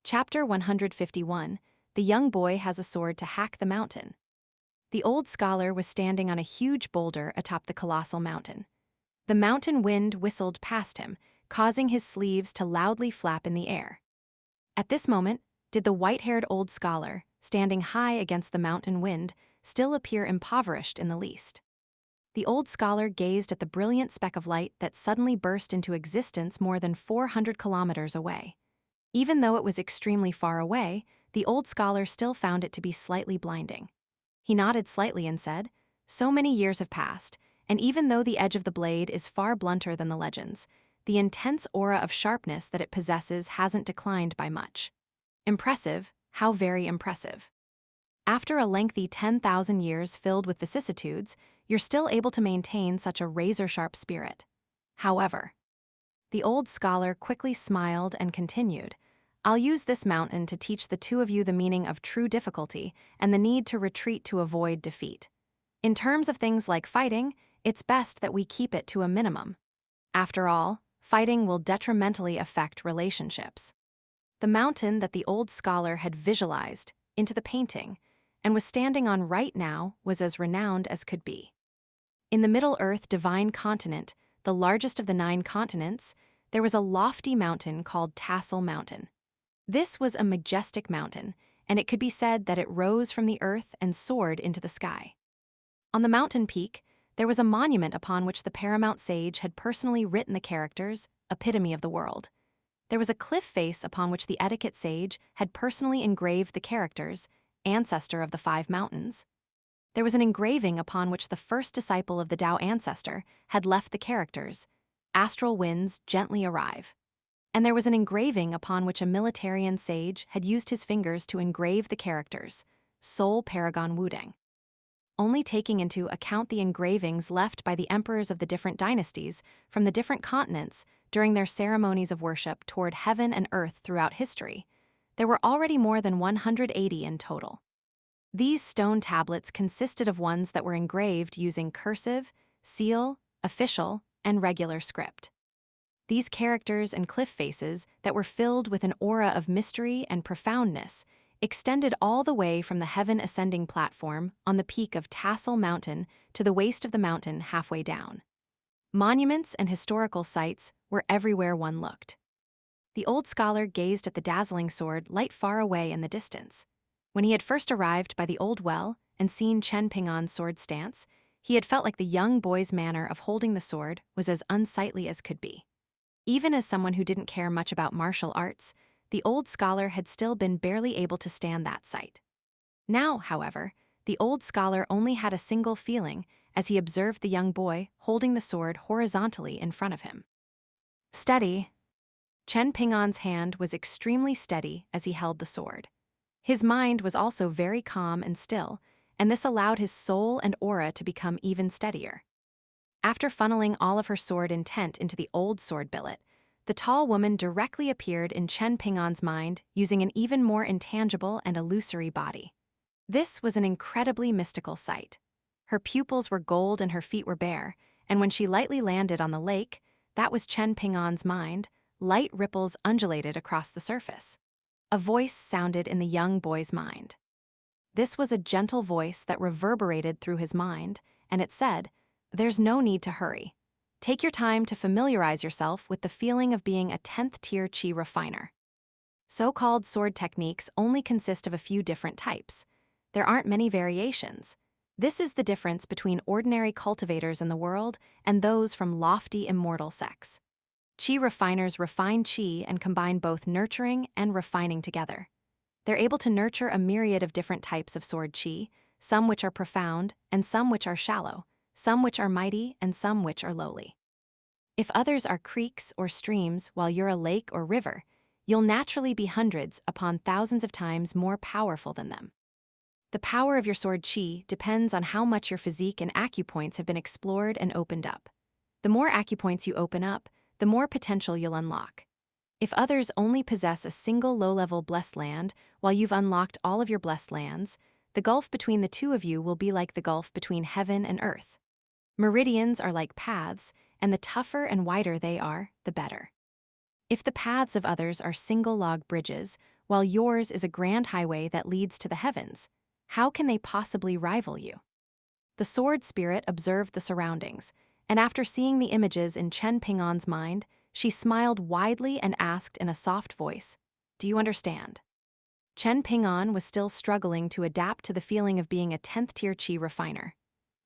Chapter 151. The young boy has a sword to hack the mountain. The old scholar was standing on a huge boulder atop the colossal mountain. The mountain wind whistled past him, causing his sleeves to loudly flap in the air. At this moment, did the white-haired old scholar, standing high against the mountain wind, still appear impoverished in the least. The old scholar gazed at the brilliant speck of light that suddenly burst into existence more than 400 kilometers away. Even though it was extremely far away, the old scholar still found it to be slightly blinding. He nodded slightly and said, "So many years have passed, and even though the edge of the blade is far blunter than the legend's, the intense aura of sharpness that it possesses hasn't declined by much. Impressive, how very impressive. After a lengthy 10,000 years filled with vicissitudes, you're still able to maintain such a razor-sharp spirit. However," the old scholar quickly smiled and continued, "I'll use this mountain to teach the two of you the meaning of true difficulty and the need to retreat to avoid defeat. In terms of things like fighting, it's best that we keep it to a minimum. After all, fighting will detrimentally affect relationships." The mountain that the old scholar had visualized into the painting and was standing on right now was as renowned as could be. In the Middle-earth Divine Continent, the largest of the 9 continents, there was a lofty mountain called Tassel Mountain. This was a majestic mountain, and it could be said that it rose from the earth and soared into the sky. On the mountain peak, there was a monument upon which the paramount sage had personally written the characters, "Epitome of the World." There was a cliff face upon which the etiquette sage had personally engraved the characters, "Ancestor of the 5 mountains." There was an engraving upon which the first disciple of the Tao ancestor had left the characters, "Astral winds gently arrive." And there was an engraving upon which a militarian sage had used his fingers to engrave the characters, "Soul Paragon Wudang." Only taking into account the engravings left by the emperors of the different dynasties from the different continents during their ceremonies of worship toward heaven and earth throughout history, there were already more than 180 in total. These stone tablets consisted of ones that were engraved using cursive, seal, official, and regular script. These characters and cliff faces that were filled with an aura of mystery and profoundness extended all the way from the heaven-ascending platform on the peak of Tassel Mountain to the waist of the mountain halfway down. Monuments and historical sites were everywhere one looked. The old scholar gazed at the dazzling sword light far away in the distance. When he had first arrived by the old well and seen Chen Ping'an's sword stance, he had felt like the young boy's manner of holding the sword was as unsightly as could be. Even as someone who didn't care much about martial arts, the old scholar had still been barely able to stand that sight. Now, however, the old scholar only had a single feeling as he observed the young boy holding the sword horizontally in front of him. Steady. Chen Ping'an's hand was extremely steady as he held the sword. His mind was also very calm and still, and this allowed his soul and aura to become even steadier. After funneling all of her sword intent into the old sword billet, the tall woman directly appeared in Chen Ping'an's mind using an even more intangible and illusory body. This was an incredibly mystical sight. Her pupils were gold and her feet were bare, and when she lightly landed on the lake, that was Chen Ping'an's mind, light ripples undulated across the surface. A voice sounded in the young boy's mind. This was a gentle voice that reverberated through his mind, and it said, "There's no need to hurry. Take your time to familiarize yourself with the feeling of being a 10th-tier Qi refiner." So-called sword techniques only consist of a few different types. There aren't many variations. This is the difference between ordinary cultivators in the world and those from lofty immortal sects. Qi refiners refine Qi and combine both nurturing and refining together. They're able to nurture a myriad of different types of sword Qi, some which are profound and some which are shallow, some which are mighty and some which are lowly. If others are creeks or streams while you're a lake or river, you'll naturally be hundreds upon thousands of times more powerful than them. The power of your sword Qi depends on how much your physique and acupoints have been explored and opened up. The more acupoints you open up, the more potential you'll unlock. If others only possess a single low-level blessed land while you've unlocked all of your blessed lands, the gulf between the two of you will be like the gulf between heaven and earth. Meridians are like paths, and the tougher and wider they are, the better. If the paths of others are single-log bridges, while yours is a grand highway that leads to the heavens. How can they possibly rival you? The sword spirit observed the surroundings, and after seeing the images in Chen Ping'an's mind, she smiled widely and asked in a soft voice, "Do you understand?" Chen Ping'an was still struggling to adapt to the feeling of being a 10th-tier qi refiner.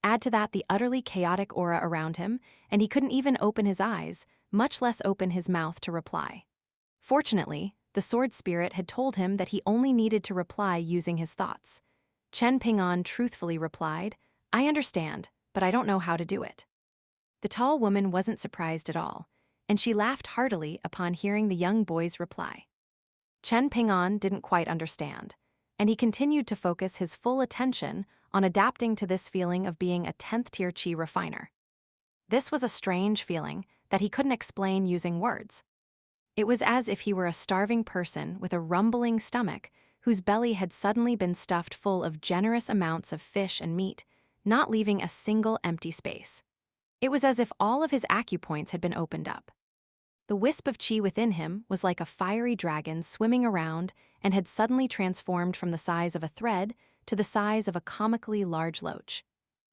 Add to that the utterly chaotic aura around him, and he couldn't even open his eyes, much less open his mouth to reply. Fortunately, the sword spirit had told him that he only needed to reply using his thoughts. Chen Ping'an truthfully replied, "I understand, but I don't know how to do it." The tall woman wasn't surprised at all, and she laughed heartily upon hearing the young boy's reply. Chen Ping'an didn't quite understand, and he continued to focus his full attention on adapting to this feeling of being a 10th-tier qi refiner. This was a strange feeling that he couldn't explain using words. It was as if he were a starving person with a rumbling stomach whose belly had suddenly been stuffed full of generous amounts of fish and meat, not leaving a single empty space. It was as if all of his acupoints had been opened up. The wisp of qi within him was like a fiery dragon swimming around and had suddenly transformed from the size of a thread to the size of a comically large loach.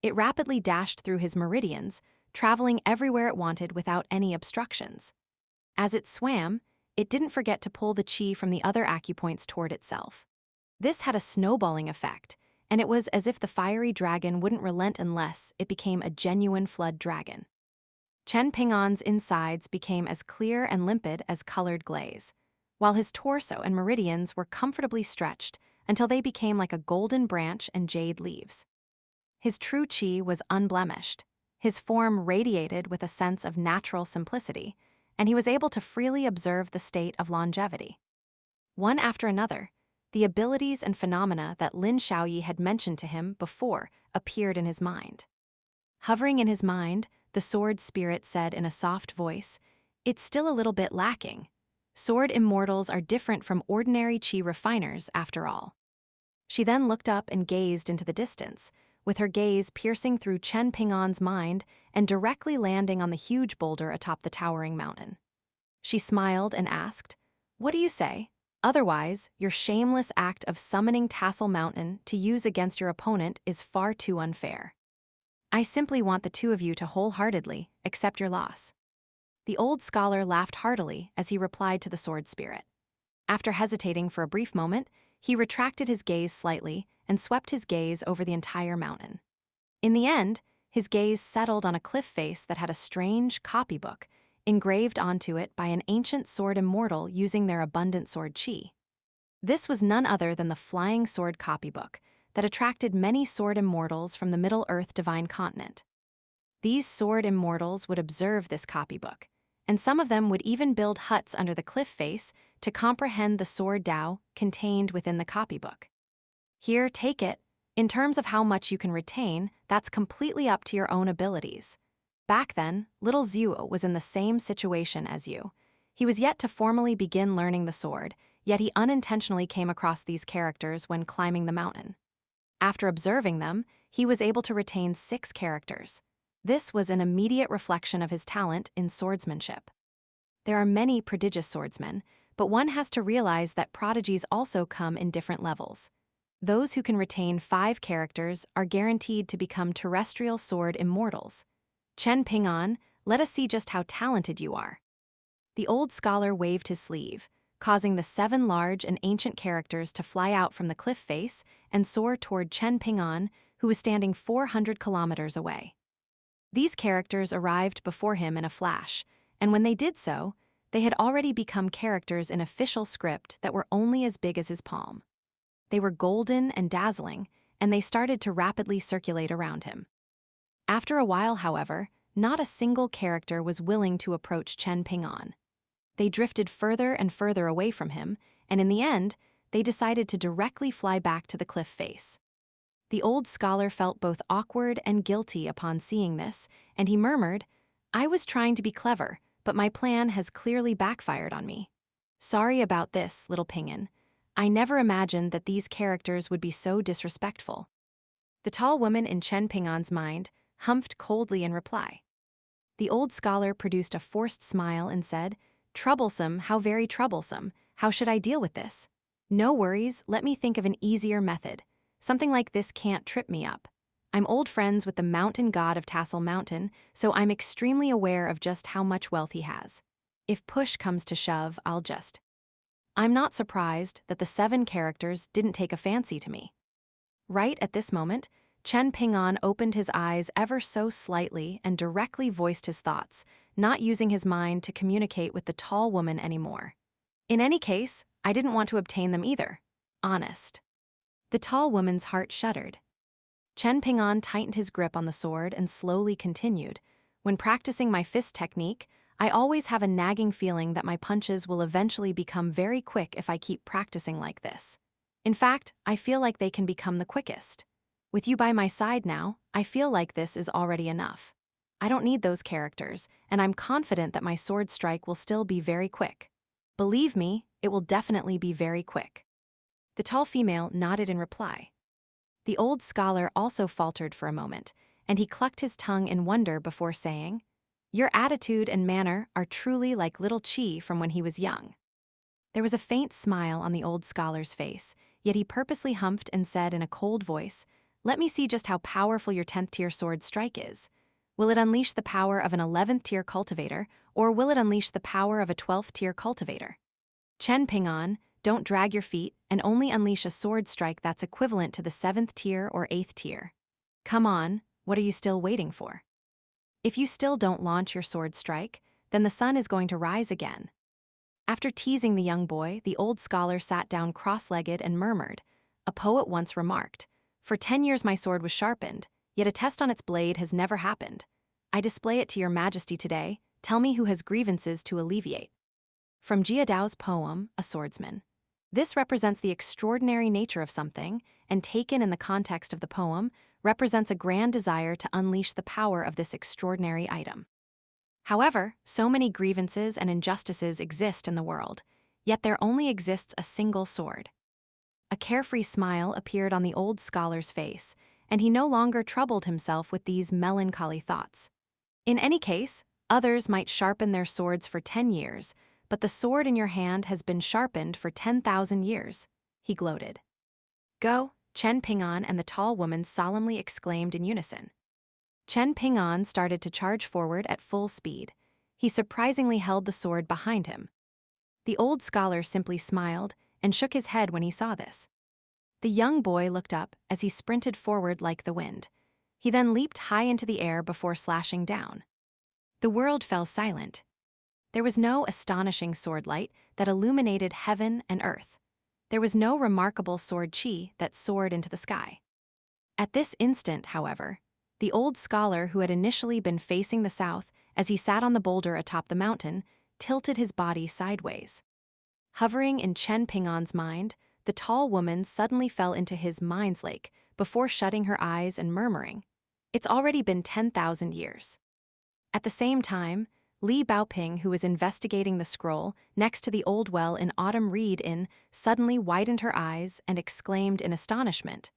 It rapidly dashed through his meridians, traveling everywhere it wanted without any obstructions. As it swam, it didn't forget to pull the qi from the other acupoints toward itself. This had a snowballing effect, and it was as if the fiery dragon wouldn't relent unless it became a genuine flood dragon. Chen Ping'an's insides became as clear and limpid as colored glaze, while his torso and meridians were comfortably stretched until they became like a golden branch and jade leaves. His true qi was unblemished. His form radiated with a sense of natural simplicity, and he was able to freely observe the state of longevity. One after another, the abilities and phenomena that Lin Xiaoyi had mentioned to him before appeared in his mind. Hovering in his mind, the sword spirit said in a soft voice, "It's still a little bit lacking. Sword immortals are different from ordinary qi refiners, after all." She then looked up and gazed into the distance, with her gaze piercing through Chen Ping'an's mind and directly landing on the huge boulder atop the towering mountain. She smiled and asked, "What do you say? Otherwise, your shameless act of summoning Tassel Mountain to use against your opponent is far too unfair. I simply want the two of you to wholeheartedly accept your loss." The old scholar laughed heartily as he replied to the sword spirit. After hesitating for a brief moment, he retracted his gaze slightly and swept his gaze over the entire mountain. In the end, his gaze settled on a cliff face that had a strange copybook engraved onto it by an ancient sword immortal using their abundant sword qi. This was none other than the Flying Sword copybook that attracted many sword immortals from the Middle-earth Divine Continent. These sword immortals would observe this copybook, and some of them would even build huts under the cliff face to comprehend the sword Dao contained within the copybook. Here, take it. In terms of how much you can retain, that's completely up to your own abilities. Back then, little Zhuo was in the same situation as you. He was yet to formally begin learning the sword, yet he unintentionally came across these characters when climbing the mountain. After observing them, he was able to retain 6 characters. This was an immediate reflection of his talent in swordsmanship. There are many prodigious swordsmen, but one has to realize that prodigies also come in different levels. Those who can retain 5 characters are guaranteed to become terrestrial sword immortals. Chen Ping'an, let us see just how talented you are. The old scholar waved his sleeve, causing the 7 large and ancient characters to fly out from the cliff face and soar toward Chen Ping'an, who was standing 400 kilometers away. These characters arrived before him in a flash, and when they did so, they had already become characters in official script that were only as big as his palm. They were golden and dazzling, and they started to rapidly circulate around him. After a while, however, not a single character was willing to approach Chen Ping'an. They drifted further and further away from him, and in the end, they decided to directly fly back to the cliff face. The old scholar felt both awkward and guilty upon seeing this, and he murmured, "I was trying to be clever, but my plan has clearly backfired on me. Sorry about this, little Ping'an. I never imagined that these characters would be so disrespectful." The tall woman in Chen Ping'an's mind humphed coldly in reply. The old scholar produced a forced smile and said, "Troublesome, how very troublesome. How should I deal with this?" No worries, let me think of an easier method. Something like this can't trip me up. I'm old friends with the mountain god of Tassel Mountain, so I'm extremely aware of just how much wealth he has. If push comes to shove, I'll just. I'm not surprised that the 7 characters didn't take a fancy to me. Right at this moment, Chen Ping'an opened his eyes ever so slightly and directly voiced his thoughts, not using his mind to communicate with the tall woman anymore. In any case, I didn't want to obtain them either. Honest. The tall woman's heart shuddered. Chen Ping'an tightened his grip on the sword and slowly continued. When practicing my fist technique, I always have a nagging feeling that my punches will eventually become very quick if I keep practicing like this. In fact, I feel like they can become the quickest. With you by my side now, I feel like this is already enough. I don't need those characters, and I'm confident that my sword strike will still be very quick. Believe me, it will definitely be very quick. The tall female nodded in reply. The old scholar also faltered for a moment, and he clucked his tongue in wonder before saying, "Your attitude and manner are truly like little Chi from when he was young." There was a faint smile on the old scholar's face, yet he purposely humphed and said in a cold voice, "Let me see just how powerful your 10th tier sword strike is. Will it unleash the power of an 11th tier cultivator, or will it unleash the power of a 12th tier cultivator? Chen Ping'an, don't drag your feet and only unleash a sword strike that's equivalent to the 7th tier or 8th tier. Come on, what are you still waiting for? If you still don't launch your sword strike, then the sun is going to rise again." After teasing the young boy, the old scholar sat down cross-legged and murmured, "A poet once remarked, 'For 10 years my sword was sharpened, yet a test on its blade has never happened. I display it to your majesty today. Tell me who has grievances to alleviate.'" From Jia Dao's poem, A Swordsman. This represents the extraordinary nature of something, and taken in the context of the poem, represents a grand desire to unleash the power of this extraordinary item. However, so many grievances and injustices exist in the world, yet there only exists a single sword. A carefree smile appeared on the old scholar's face, and he no longer troubled himself with these melancholy thoughts. In any case, others might sharpen their swords for 10 years, but the sword in your hand has been sharpened for 10,000 years, he gloated. "Go," Chen Ping'an and the tall woman solemnly exclaimed in unison. Chen Ping'an started to charge forward at full speed. He surprisingly held the sword behind him. The old scholar simply smiled and shook his head when he saw this. The young boy looked up as he sprinted forward like the wind. He then leaped high into the air before slashing down. The world fell silent. There was no astonishing sword light that illuminated heaven and earth. There was no remarkable sword chi that soared into the sky. At this instant, however, the old scholar who had initially been facing the south as he sat on the boulder atop the mountain tilted his body sideways. Hovering in Chen Ping'an's mind, the tall woman suddenly fell into his mind's lake before shutting her eyes and murmuring, "It's already been 10,000 years." At the same time, Li Baoping, who was investigating the scroll next to the old well in Autumn Reed Inn, suddenly widened her eyes and exclaimed in astonishment,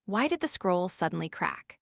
"Why did the scroll suddenly crack?"